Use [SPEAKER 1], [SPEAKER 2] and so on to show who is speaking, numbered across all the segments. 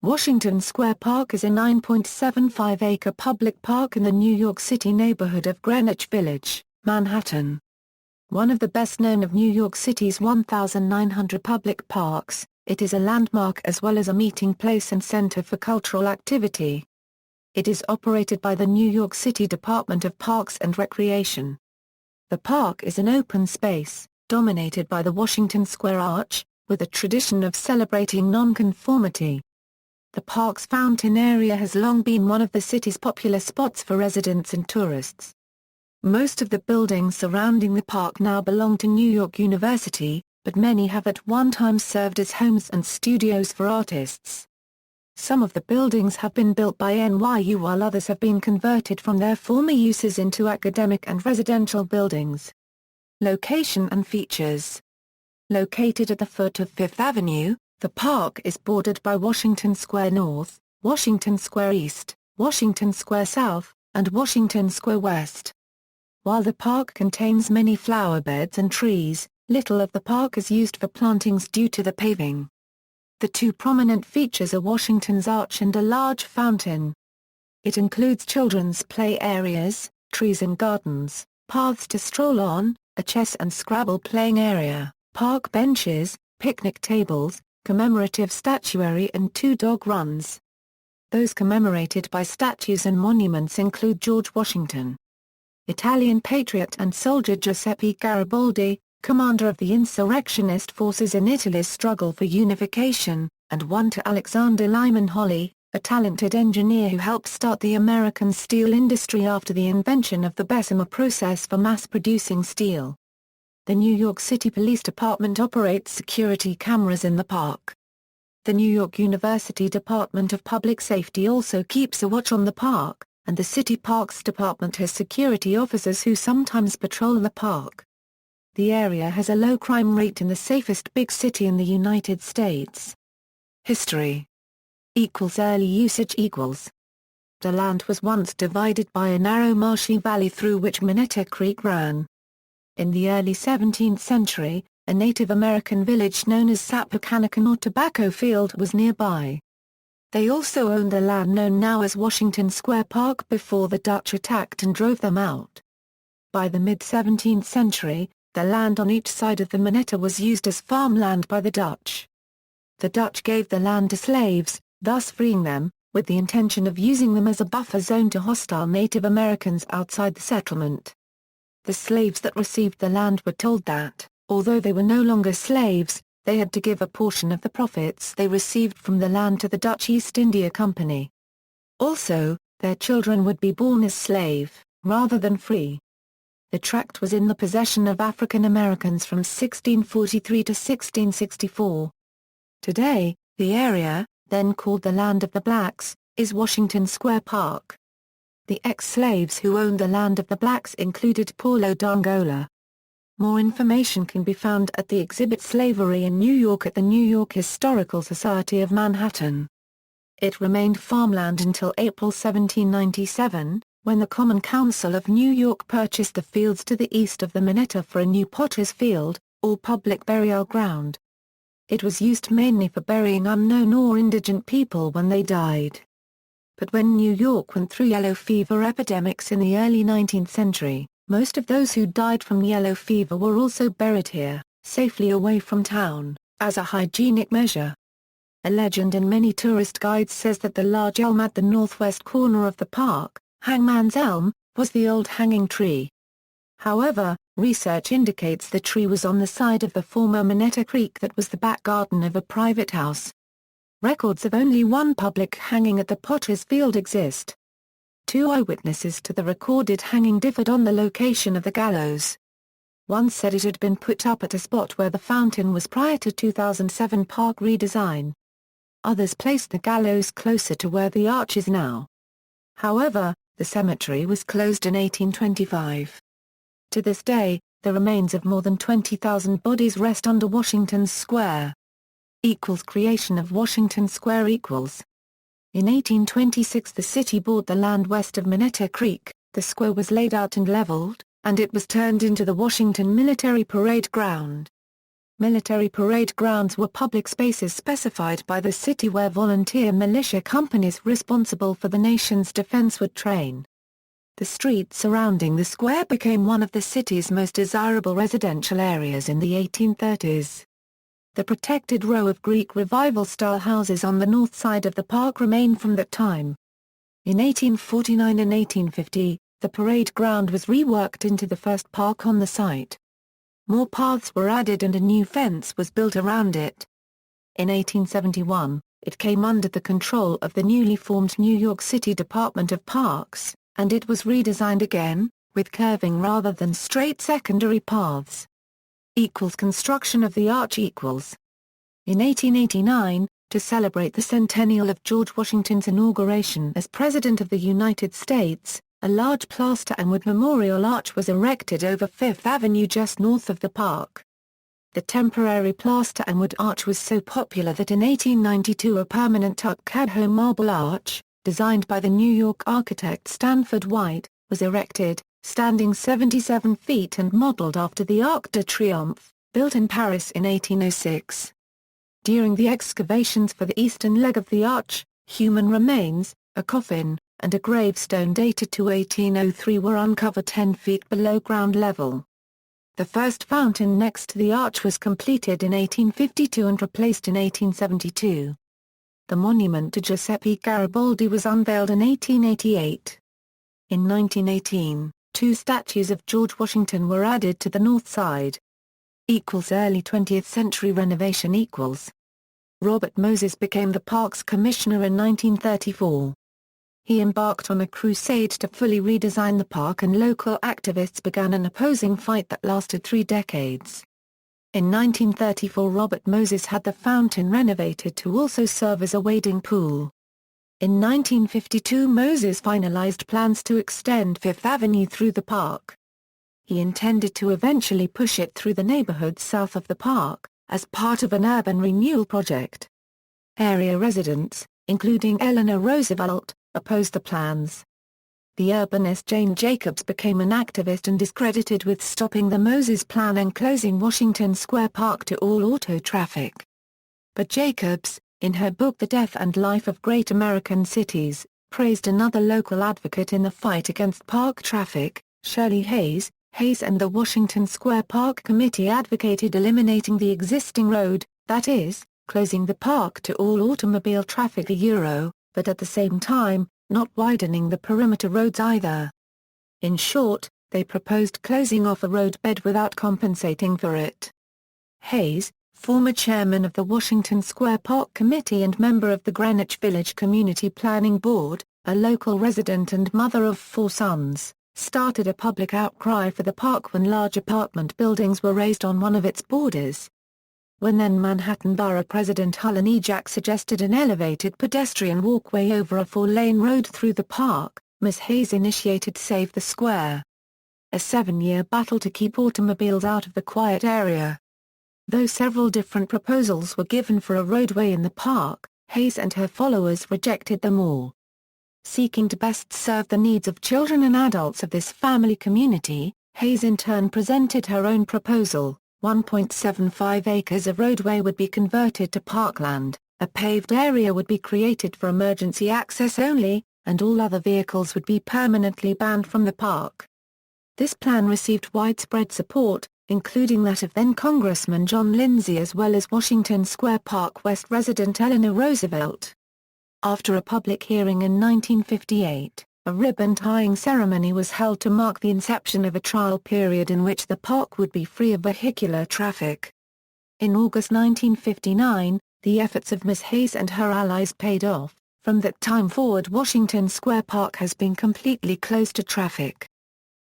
[SPEAKER 1] Washington Square Park is a 9.75-acre public park in the New York City neighborhood of Greenwich Village, Manhattan. One of the best known of New York City's 1,900 public parks, it is a landmark as well as a meeting place and center for cultural activity. It is operated by the New York City Department of Parks and Recreation. The park is an open space, dominated by the Washington Square Arch, with a tradition of celebrating nonconformity. The park's fountain area has long been one of the city's popular spots for residents and tourists. Most of the buildings surrounding the park now belong to New York University, but many have at one time served as homes and studios for artists. Some of the buildings have been built by NYU while others have been converted from their former uses into academic and residential buildings. Location and features. Located at the foot of Fifth Avenue, the park is bordered by Washington Square North, Washington Square East, Washington Square South, and Washington Square West. While the park contains many flower beds and trees, little of the park is used for plantings due to the paving. The two prominent features are Washington's Arch and a large fountain. It includes children's play areas, trees and gardens, paths to stroll on, a chess and Scrabble playing area, park benches, picnic tables, commemorative statuary and two dog runs. Those commemorated by statues and monuments include George Washington, Italian patriot and soldier Giuseppe Garibaldi, commander of the insurrectionist forces in Italy's struggle for unification, and one to Alexander Lyman Holley, a talented engineer who helped start the American steel industry after the invention of the Bessemer process for mass-producing steel. The New York City Police Department operates security cameras in the park. The New York University Department of Public Safety also keeps a watch on the park, and the City Parks Department has security officers who sometimes patrol the park. The area has a low crime rate and the safest big city in the United States. History. Early usage. The land was once divided by a narrow marshy valley through which Monetta Creek ran. In the early 17th century, a Native American village known as Sappahannock or Tobacco Field was nearby. They also owned the land known now as Washington Square Park before the Dutch attacked and drove them out. By the mid-17th century, the land on each side of the Monetta was used as farmland by the Dutch. The Dutch gave the land to slaves, thus freeing them, with the intention of using them as a buffer zone to hostile Native Americans outside the settlement. The slaves that received the land were told that, although they were no longer slaves, they had to give a portion of the profits they received from the land to the Dutch East India Company. Also, their children would be born as slave, rather than free. The tract was in the possession of African Americans from 1643 to 1664. Today, the area, then called the Land of the Blacks, is Washington Square Park. The ex-slaves who owned the Land of the Blacks included Paulo d'Angola. More information can be found at the exhibit Slavery in New York at the New York Historical Society of Manhattan. It remained farmland until April 1797, when the Common Council of New York purchased the fields to the east of the Monetta for a new potter's field, or public burial ground. It was used mainly for burying unknown or indigent people when they died. But when New York went through yellow fever epidemics in the early 19th century, most of those who died from yellow fever were also buried here, safely away from town, as a hygienic measure. A legend in many tourist guides says that the large elm at the northwest corner of the park, Hangman's Elm, was the old hanging tree. However, research indicates the tree was on the side of the former Monetta Creek that was the back garden of a private house. Records of only one public hanging at the Potter's Field exist. Two eyewitnesses to the recorded hanging differed on the location of the gallows. One said it had been put up at a spot where the fountain was prior to 2007 park redesign. Others placed the gallows closer to where the arch is now. However, the cemetery was closed in 1825. To this day, the remains of more than 20,000 bodies rest under Washington's Square. Creation of Washington Square. In 1826 the city bought the land west of Monetta Creek, the square was laid out and leveled, and it was turned into the Washington Military Parade Ground. Military parade grounds were public spaces specified by the city where volunteer militia companies responsible for the nation's defense would train. The streets surrounding the square became one of the city's most desirable residential areas in the 1830s. The protected row of Greek Revival-style houses on the north side of the park remain from that time. In 1849 and 1850, the parade ground was reworked into the first park on the site. More paths were added and a new fence was built around it. In 1871, it came under the control of the newly formed New York City Department of Parks, and it was redesigned again, with curving rather than straight secondary paths. Construction of the arch. In 1889, to celebrate the centennial of George Washington's inauguration as President of the United States, a large plaster and wood memorial arch was erected over Fifth Avenue just north of the park. The temporary plaster and wood arch was so popular that in 1892 a permanent Tuck-Cadhoe marble arch, designed by the New York architect Stanford White, was erected, standing 77 feet and modeled after the Arc de Triomphe, built in Paris in 1806. During the excavations for the eastern leg of the arch, human remains, a coffin, and a gravestone dated to 1803 were uncovered 10 feet below ground level. The first fountain next to the arch was completed in 1852 and replaced in 1872. The monument to Giuseppe Garibaldi was unveiled in 1888. In 1918, 2 statues of George Washington were added to the north side. Early 20th century renovation. Robert Moses became the park's commissioner in 1934. He embarked on a crusade to fully redesign the park and local activists began an opposing fight that lasted 3 decades. In 1934 Robert Moses had the fountain renovated to also serve as a wading pool. In 1952 Moses finalized plans to extend Fifth Avenue through the park. He intended to eventually push it through the neighborhoods south of the park, as part of an urban renewal project. Area residents, including Eleanor Roosevelt, opposed the plans. The urbanist Jane Jacobs became an activist and is credited with stopping the Moses Plan and closing Washington Square Park to all auto traffic. But Jacobs, in her book The Death and Life of Great American Cities, praised another local advocate in the fight against park traffic, Shirley Hayes. Hayes and the Washington Square Park Committee advocated eliminating the existing road, that is, closing the park to all automobile traffic, but at the same time, not widening the perimeter roads either. In short, they proposed closing off a roadbed without compensating for it. Hayes, former chairman of the Washington Square Park Committee and member of the Greenwich Village Community Planning Board, a local resident and mother of 4 sons, started a public outcry for the park when large apartment buildings were raised on one of its borders. When then Manhattan Borough President Helen E. Jack suggested an elevated pedestrian walkway over a 4-lane road through the park, Ms. Hayes initiated Save the Square, a 7-year battle to keep automobiles out of the quiet area. Though several different proposals were given for a roadway in the park, Hayes and her followers rejected them all. Seeking to best serve the needs of children and adults of this family community, Hayes in turn presented her own proposal. 1.75 acres of roadway would be converted to parkland, a paved area would be created for emergency access only, and all other vehicles would be permanently banned from the park. This plan received widespread support, including that of then-Congressman John Lindsay as well as Washington Square Park West resident Eleanor Roosevelt. After a public hearing in 1958, a ribbon-tying ceremony was held to mark the inception of a trial period in which the park would be free of vehicular traffic. In August 1959, the efforts of Ms. Hayes and her allies paid off. From that time forward Washington Square Park has been completely closed to traffic.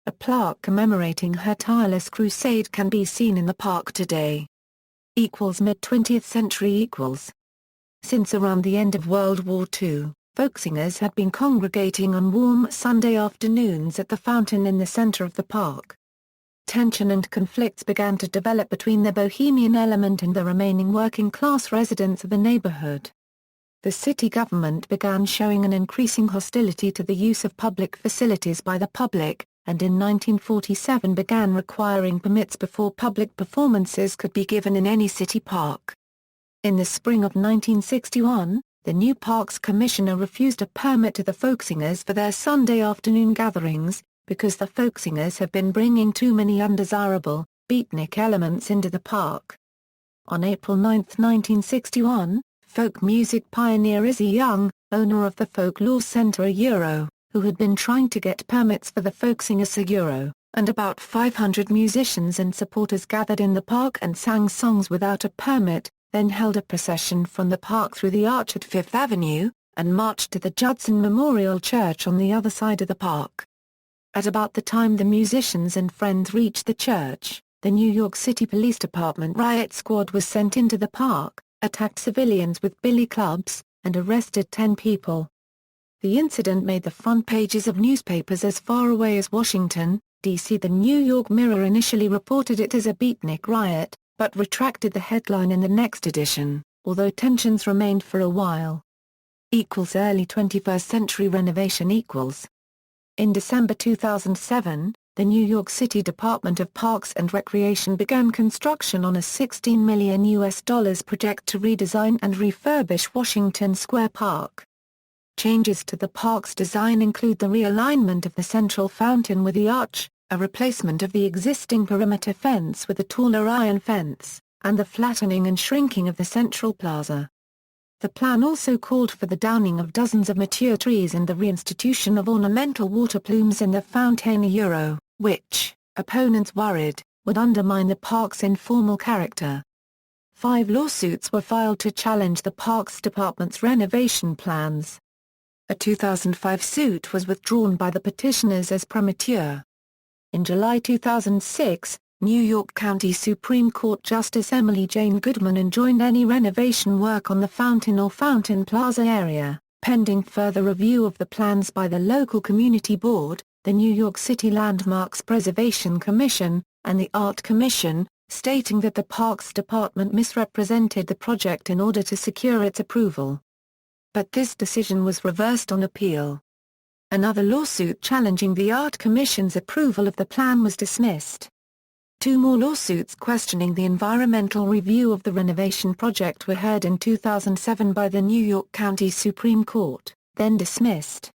[SPEAKER 1] A plaque commemorating her tireless crusade can be seen in the park today. Mid-20th century. Since around the end of World War II, folk singers had been congregating on warm Sunday afternoons at the fountain in the center of the park. Tension and conflicts began to develop between the bohemian element and the remaining working-class residents of the neighborhood. The city government began showing an increasing hostility to the use of public facilities by the public, and in 1947 began requiring permits before public performances could be given in any city park. In the spring of 1961, the new Parks Commissioner refused a permit to the folksingers for their Sunday afternoon gatherings, because the folksingers had been bringing too many undesirable, beatnik elements into the park. On April 9, 1961, folk music pioneer Izzy Young, owner of the Folklore Centre who had been trying to get permits for the folksingers and about 500 musicians and supporters gathered in the park and sang songs without a permit, then held a procession from the park through the arch at Fifth Avenue, and marched to the Judson Memorial Church on the other side of the park. At about the time the musicians and friends reached the church, the New York City Police Department riot squad was sent into the park, attacked civilians with billy clubs, and arrested 10 people. The incident made the front pages of newspapers as far away as Washington, D.C. The New York Mirror initially reported it as a beatnik riot, but retracted the headline in the next edition, although tensions remained for a while. Early 21st century renovation. In December 2007, the New York City Department of Parks and Recreation began construction on a $16 million project to redesign and refurbish Washington Square Park. Changes to the park's design include the realignment of the central fountain with the arch, a replacement of the existing perimeter fence with a taller iron fence, and the flattening and shrinking of the central plaza. The plan also called for the downing of dozens of mature trees and the reinstitution of ornamental water plumes in the fountain which, opponents worried, would undermine the park's informal character. 5 lawsuits were filed to challenge the Parks Department's renovation plans. A 2005 suit was withdrawn by the petitioners as premature. In July 2006, New York County Supreme Court Justice Emily Jane Goodman enjoined any renovation work on the Fountain or Fountain Plaza area, pending further review of the plans by the local community board, the New York City Landmarks Preservation Commission, and the Art Commission, stating that the Parks Department misrepresented the project in order to secure its approval. But this decision was reversed on appeal. Another lawsuit challenging the Art Commission's approval of the plan was dismissed. 2 more lawsuits questioning the environmental review of the renovation project were heard in 2007 by the New York County Supreme Court, then dismissed.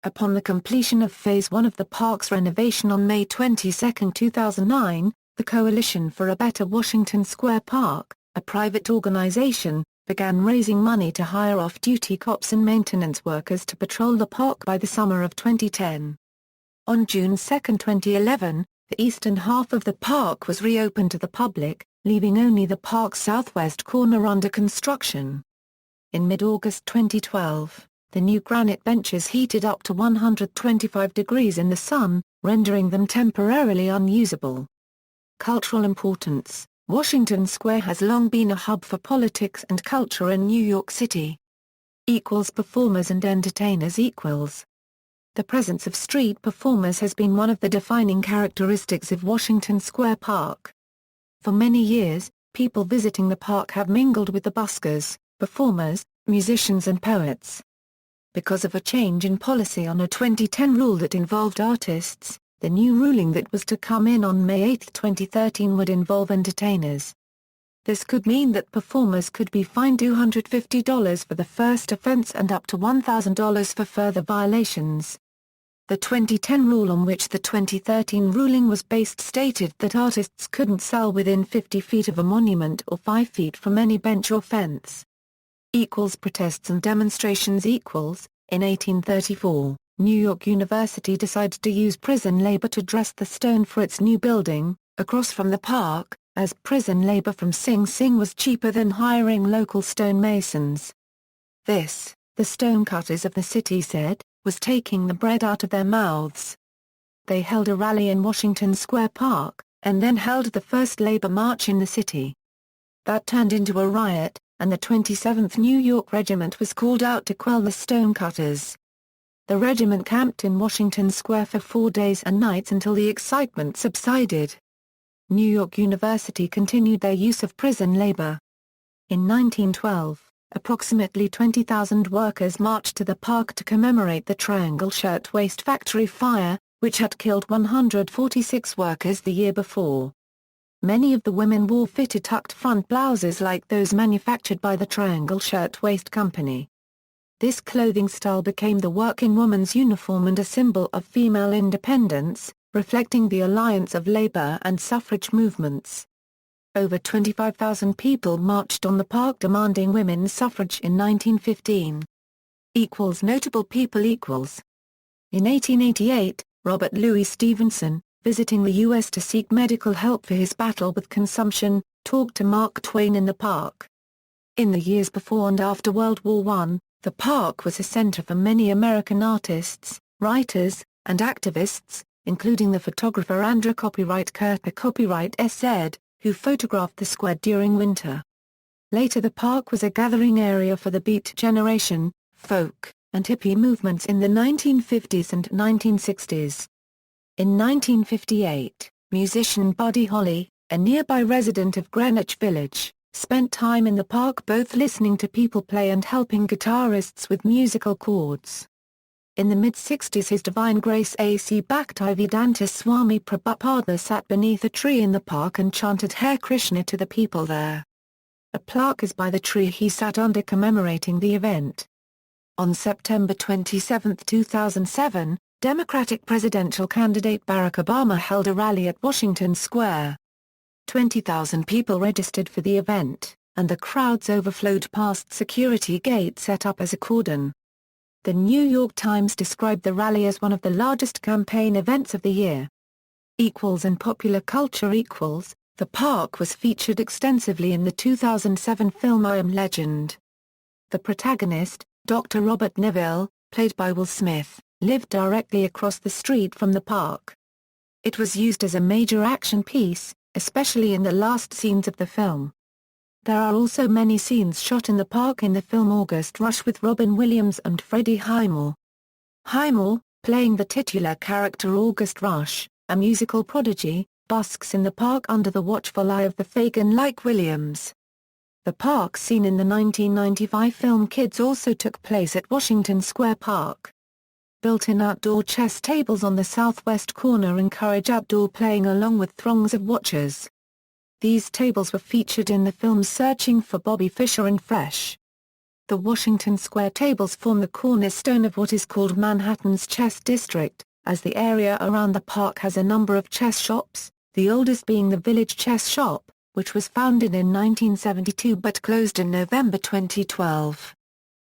[SPEAKER 1] Upon the completion of Phase 1 of the park's renovation on May 22, 2009, the Coalition for a Better Washington Square Park, a private organization, began raising money to hire off-duty cops and maintenance workers to patrol the park by the summer of 2010. On June 2, 2011, the eastern half of the park was reopened to the public, leaving only the park's southwest corner under construction. In mid-August 2012, the new granite benches heated up to 125 degrees in the sun, rendering them temporarily unusable. Cultural importance. Washington Square has long been a hub for politics and culture in New York City. Performers and entertainers. The presence of street performers has been one of the defining characteristics of Washington Square Park. For many years, people visiting the park have mingled with the buskers, performers, musicians and poets. Because of a change in policy on a 2010 rule that involved artists, the new ruling that was to come in on May 8, 2013 would involve entertainers. This could mean that performers could be fined $250 for the first offense and up to $1,000 for further violations. The 2010 rule on which the 2013 ruling was based stated that artists couldn't sell within 50 feet of a monument or 5 feet from any bench or fence. Protests and demonstrations. In 1834, New York University decided to use prison labor to dress the stone for its new building, across from the park, as prison labor from Sing Sing was cheaper than hiring local stonemasons. This, the stonecutters of the city said, was taking the bread out of their mouths. They held a rally in Washington Square Park, and then held the first labor march in the city. That turned into a riot, and the 27th New York Regiment was called out to quell the stonecutters. The regiment camped in Washington Square for 4 days and nights until the excitement subsided. New York University continued their use of prison labor. In 1912, approximately 20,000 workers marched to the park to commemorate the Triangle Shirtwaist Factory fire, which had killed 146 workers the year before. Many of the women wore fitted tucked front blouses like those manufactured by the Triangle Shirtwaist Company. This clothing style became the working woman's uniform and a symbol of female independence, reflecting the alliance of labor and suffrage movements. Over 25,000 people marched on the park demanding women's suffrage in 1915. Notable people. In 1888, Robert Louis Stevenson, visiting the U.S. to seek medical help for his battle with consumption, talked to Mark Twain in the park. In the years before and after World War I, the park was a center for many American artists, writers, and activists, including the photographer and copyright Kurt Copyright S.Z., who photographed the square during winter. Later the park was a gathering area for the Beat Generation, folk, and hippie movements in the 1950s and 1960s. In 1958, musician Buddy Holly, a nearby resident of Greenwich Village, spent time in the park both listening to people play and helping guitarists with musical chords. In the mid-60s his Divine Grace A.C. Bhaktivedanta Swami Prabhupada sat beneath a tree in the park and chanted Hare Krishna to the people there. A plaque is by the tree he sat under commemorating the event. On September 27, 2007, Democratic presidential candidate Barack Obama held a rally at Washington Square. 20,000 people registered for the event, and the crowds overflowed past security gates set up as a cordon. The New York Times described the rally as one of the largest campaign events of the year. In popular culture. The park was featured extensively in the 2007 film I Am Legend. The protagonist, Dr. Robert Neville, played by Will Smith, lived directly across the street from the park. It was used as a major action piece, especially in the last scenes of the film. There are also many scenes shot in the park in the film August Rush with Robin Williams and Freddie Highmore. Highmore, playing the titular character August Rush, a musical prodigy, busks in the park under the watchful eye of the Fagin-like Williams. The park scene in the 1995 film Kids also took place at Washington Square Park. Built-in outdoor chess tables on the southwest corner encourage outdoor playing along with throngs of watchers. These tables were featured in the film Searching for Bobby Fischer and Fresh. The Washington Square tables form the cornerstone of what is called Manhattan's Chess District, as the area around the park has a number of chess shops, the oldest being the Village Chess Shop, which was founded in 1972 but closed in November 2012.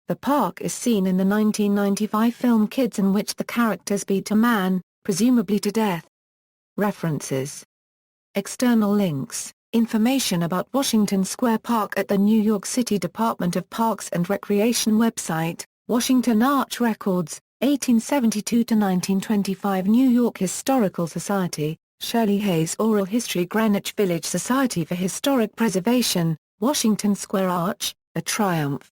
[SPEAKER 1] The park is seen in the 1995 film Kids, in which the characters beat a man, presumably to death. References. External links. Information about Washington Square Park at the New York City Department of Parks and Recreation website, Washington Arch Records, 1872–1925 New York Historical Society, Shirley Hayes Oral History Greenwich Village Society for Historic Preservation, Washington Square Arch, a Triumph.